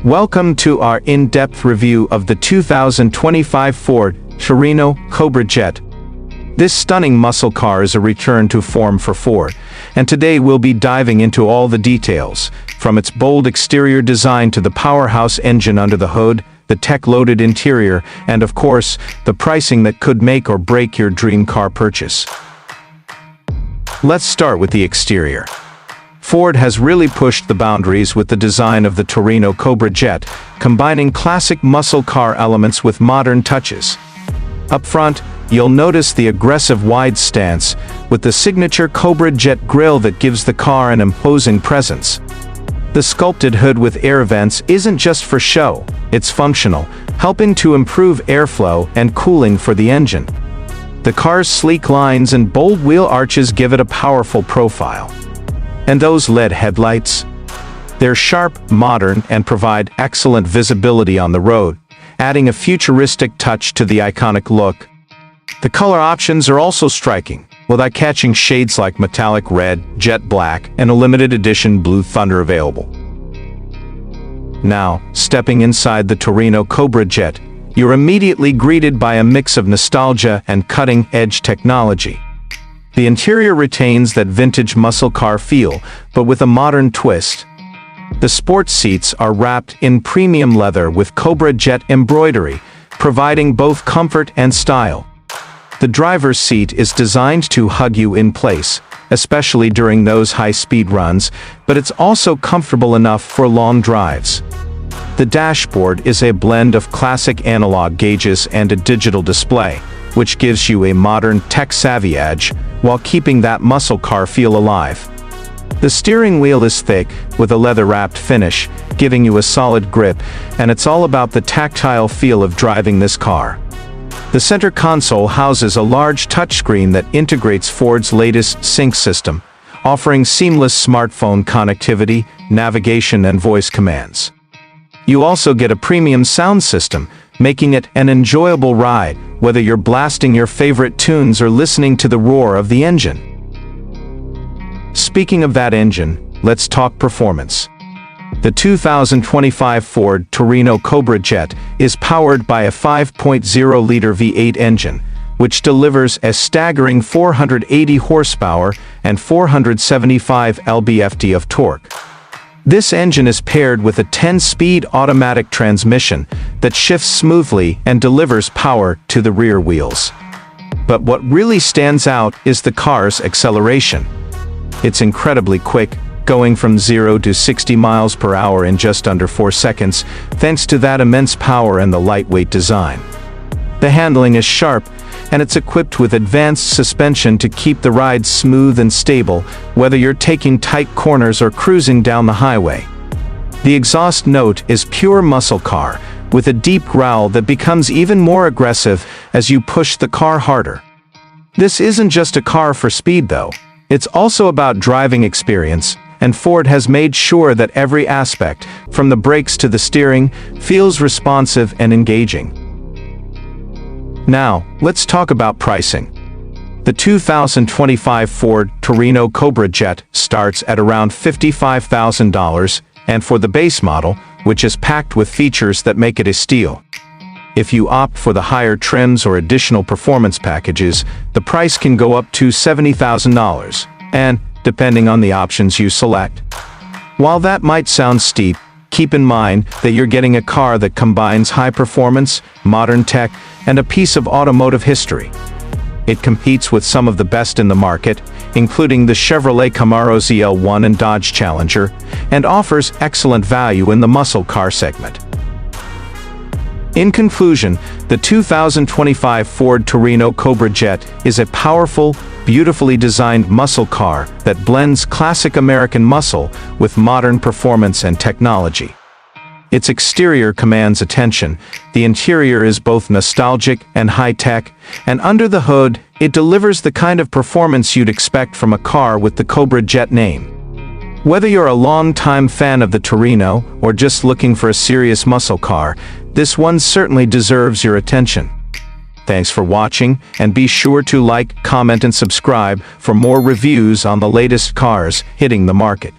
Welcome to our in-depth review of the 2025 Ford Torino Cobra Jet. This stunning muscle car is a return to form for Ford, and today we'll be diving into all the details, from its bold exterior design to the powerhouse engine under the hood, the tech-loaded interior, and of course, the pricing that could make or break your dream car purchase. Let's start with the exterior. Ford has really pushed the boundaries with the design of the Torino Cobra Jet, combining classic muscle car elements with modern touches. Up front, you'll notice the aggressive wide stance, with the signature Cobra Jet grille that gives the car an imposing presence. The sculpted hood with air vents isn't just for show, it's functional, helping to improve airflow and cooling for the engine. The car's sleek lines and bold wheel arches give it a powerful profile. And those LED headlights? They're sharp, modern, and provide excellent visibility on the road, adding a futuristic touch to the iconic look. The color options are also striking, with eye-catching shades like metallic red, jet black, and a limited edition blue thunder available. Now, stepping inside the Torino Cobra Jet, you're immediately greeted by a mix of nostalgia and cutting-edge technology. The interior retains that vintage muscle car feel, but with a modern twist. The sports seats are wrapped in premium leather with Cobra Jet embroidery, providing both comfort and style. The driver's seat is designed to hug you in place, especially during those high-speed runs, but it's also comfortable enough for long drives. The dashboard is a blend of classic analog gauges and a digital display, which gives you a modern, tech-savvy edge, while keeping that muscle car feel alive. The steering wheel is thick, with a leather-wrapped finish, giving you a solid grip, and it's all about the tactile feel of driving this car. The center console houses a large touchscreen that integrates Ford's latest sync system, offering seamless smartphone connectivity, navigation, and voice commands. You also get a premium sound system, making it an enjoyable ride, whether you're blasting your favorite tunes or listening to the roar of the engine. Speaking of that engine, let's talk performance. The 2025 Ford Torino Cobra Jet is powered by a 5.0-liter V8 engine, which delivers a staggering 480 horsepower and 475 lb-ft of torque. This engine is paired with a 10-speed automatic transmission that shifts smoothly and delivers power to the rear wheels. But what really stands out is the car's acceleration. It's incredibly quick, going from 0 to 60 miles per hour in just under 4 seconds, thanks to that immense power and the lightweight design. The handling is sharp, and it's equipped with advanced suspension to keep the ride smooth and stable, whether you're taking tight corners or cruising down the highway. The exhaust note is pure muscle car, with a deep growl that becomes even more aggressive as you push the car harder. This isn't just a car for speed though, it's also about driving experience, and Ford has made sure that every aspect, from the brakes to the steering, feels responsive and engaging. Now, let's talk about pricing. The 2025 Ford Torino Cobra Jet starts at around $55,000, and for the base model, which is packed with features that make it a steal. If you opt for the higher trims or additional performance packages, the price can go up to $70,000, and, depending on the options you select. While that might sound steep, keep in mind that you're getting a car that combines high performance, modern tech, and a piece of automotive history. It competes with some of the best in the market, including the Chevrolet Camaro ZL1 and Dodge Challenger, and offers excellent value in the muscle car segment. In conclusion, the 2025 Ford Torino Cobra Jet is a powerful, beautifully designed muscle car that blends classic American muscle with modern performance and technology. Its exterior commands attention, the interior is both nostalgic and high-tech, and under the hood, it delivers the kind of performance you'd expect from a car with the Cobra Jet name. Whether you're a long-time fan of the Torino or just looking for a serious muscle car, this one certainly deserves your attention. Thanks for watching, and be sure to like, comment, and subscribe for more reviews on the latest cars hitting the market.